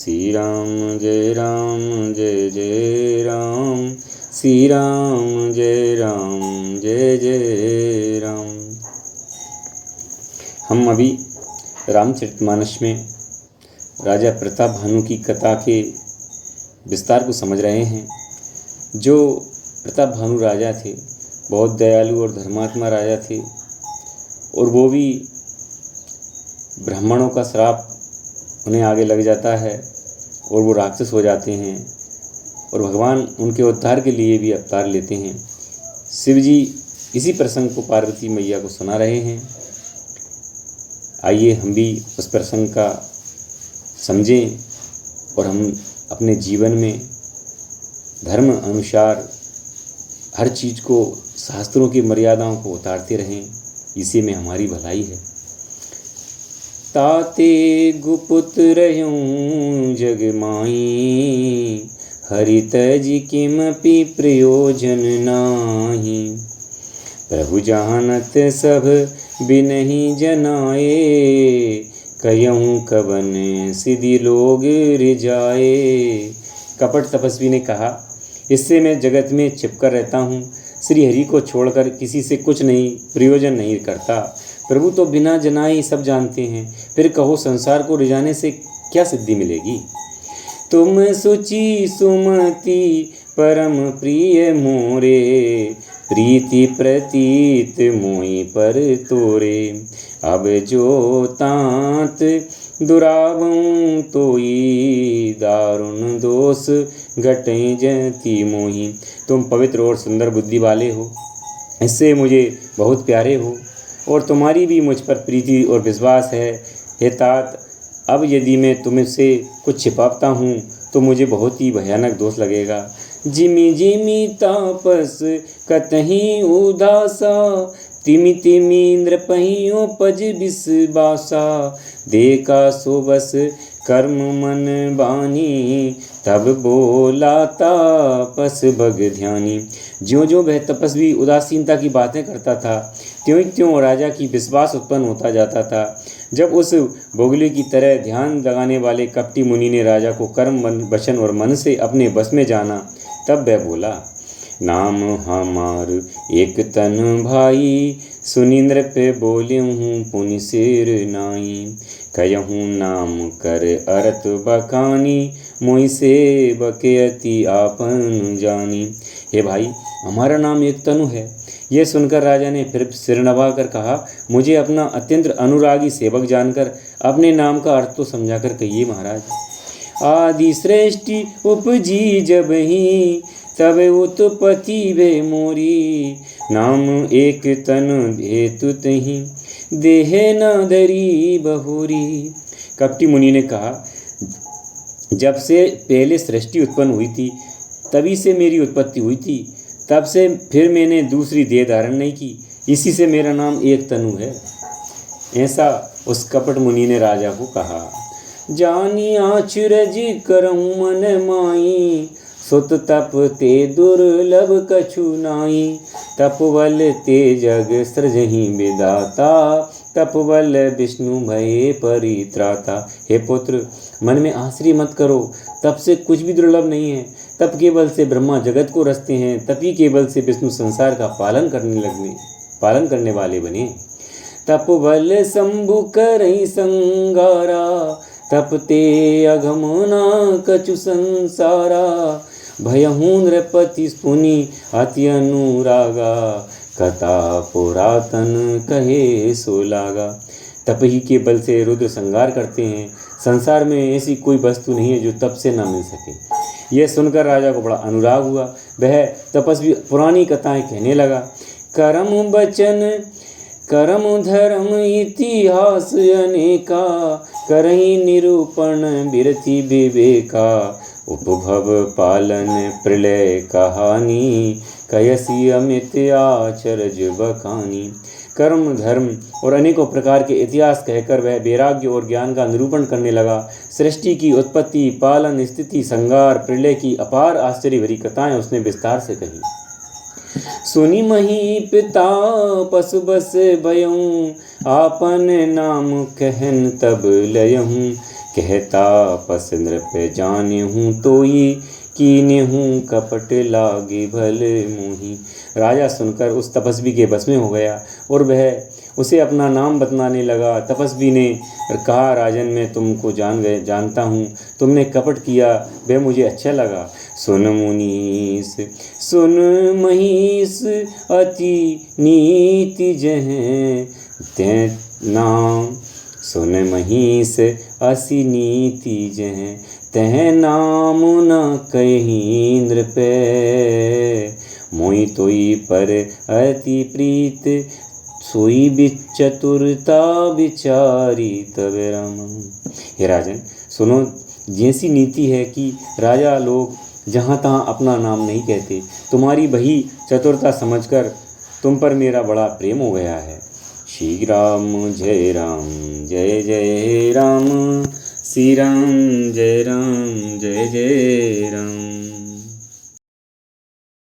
श्री राम जय जय राम, श्री राम जय राम। हम अभी रामचरितमानस में राजा प्रताप भानु की कथा के विस्तार को समझ रहे हैं। जो प्रताप भानु राजा थे, बहुत दयालु और धर्मात्मा राजा थे, और वो भी ब्राह्मणों का श्राप उन्हें आगे लग जाता है और वो राक्षस हो जाते हैं, और भगवान उनके उद्धार के लिए भी अवतार लेते हैं। शिव जी इसी प्रसंग को पार्वती मैया को सुना रहे हैं। आइए हम भी उस प्रसंग का समझें और हम अपने जीवन में धर्म अनुसार हर चीज़ को, शास्त्रों की मर्यादाओं को उतारते रहें। इसी में हमारी भलाई है। ताते गुपुत रहूं जग माही, हरि तज किमपि प्रयोजन नाही। प्रभु जानत सब बिनहि जनाए, कहूँ कवन सिद्धि लोग रिजाए। कपट तपस्वी ने कहा, इससे मैं जगत में छिपकर रहता हूँ, श्री हरि को छोड़कर किसी से कुछ नहीं प्रयोजन नहीं करता। प्रभु तो बिना जनाए ही सब जानते हैं, फिर कहो संसार को रिझाने से क्या सिद्धि मिलेगी। तुम सुचि सुमति परम प्रिय मोरे, प्रीति प्रतीत मोहि पर तोरे। अब जो तात दुरावं तोई, दारुण दोष घटे जति मोहि। तुम पवित्र और सुंदर बुद्धि वाले हो, इससे मुझे बहुत प्यारे हो, और तुम्हारी भी मुझ पर प्रीति और विश्वास है। हे तात, अब यदि मैं तुमसे कुछ छिपाता हूँ तो मुझे बहुत ही भयानक दोष लगेगा। जिमि जिमि तापस कतहि उदासा, तिमि तिमि नृपहि उपज विश्वासा। देखा सो बस कर्म मन बानी, तब बोला तापस भग ध्यानी। ज्यों ज्यों वह तपस्वी उदासीनता की बातें करता था, त्यों त्यों राजा की विश्वास उत्पन्न होता जाता था। जब उस बोगले की तरह ध्यान लगाने वाले कपटी मुनि ने राजा को कर्म, वचन और मन से अपने बस में जाना, तब वह बोला, नाम हमार एक तन भाई, सुनिंद्र पे बोले हूँ पुनि सिर नाई। कहूँ नाम कर अरत बकानी, मोहि से बके अति आपन जानी। हे भाई, हमारा नाम एक तनु है। यह सुनकर राजा ने फिर सिर नवा कर कहा, मुझे अपना अत्यंत अनुरागी सेवक जानकर अपने नाम का अर्थ तो समझा कर कहिए महाराज। आदि श्रेष्ठी उपजी जब ही, तब उत्पत्ति वे मोरी। नाम एक तन हेतु तही, देह न धरी बहुरी। कपटी मुनि ने कहा, जब से पहले सृष्टि उत्पन्न हुई थी तभी से मेरी उत्पत्ति हुई थी, तब से फिर मैंने दूसरी देह धारण नहीं की, इसी से मेरा नाम एक तनु है। ऐसा उस कपट मुनि ने राजा को कहा। जानी आचरज करऊँ मन माई, सुत तप ते दुर्लभ कछु नाई। तपवल ते जग सृजहि विदाता, तपवल विष्णु भये परित्राता। हे पुत्र, मन में आश्चर्य मत करो, तप से कुछ भी दुर्लभ नहीं है। तप केवल से ब्रह्मा जगत को रचते हैं, तभी केवल से विष्णु संसार का पालन करने वाले बने। तपवल शंभु करहि संगारा, तपते अघमना कछु संसारा। भयहूँ नृपति पुनि अति अनुरागा, कथा पुरातन कहे सो लागा। तप ही के बल से रुद्र संहार करते हैं। संसार में ऐसी कोई वस्तु नहीं है जो तप से न मिल सके। यह सुनकर राजा को बड़ा अनुराग हुआ। वह तपस्वी पुरानी कथाएं कहने लगा। कर्म वचन कर्म धर्म इतिहास अनेका, करहि निरूपण बिरति विवेका। उपभव पालन प्रलय कहानी, कयसी अमित आचरज बखानी। कर्म धर्म और अनेकों प्रकार के इतिहास कहकर वह वैराग्य और ज्ञान का निरूपण करने लगा। सृष्टि की उत्पत्ति, पालन, स्थिति, संहार, प्रलय की अपार आश्चर्य भरी कथाएं उसने विस्तार से कही। सुनि मही पिता पशु बस भयऊँ, आपन नाम कहन तब लयहूँ। कहता पस नृप जाने हूँ तो ये कीने हूँ कपट लागे भल मोही। राजा सुनकर उस तपस्वी के बस में हो गया और वह उसे अपना नाम बतलाने लगा। तपस्वी ने कहा, राजन मैं तुमको जानता हूँ, तुमने कपट किया वह मुझे अच्छा लगा। सुन मुनीस सुन महिष अति नीति जह ते नाम। सुन महिष असी नीति जह तह नाम न कहीं नृपे। मोई तोई पर अति प्रीत सोई चतुरता विचारी तब राम। हे राजन सुनो, जैसी नीति है कि राजा लोग जहाँ तहाँ अपना नाम नहीं कहते, तुम्हारी वही चतुरता समझकर तुम पर मेरा बड़ा प्रेम हो गया है। श्री राम जय राम जय जय राम, श्री राम जय जय राम।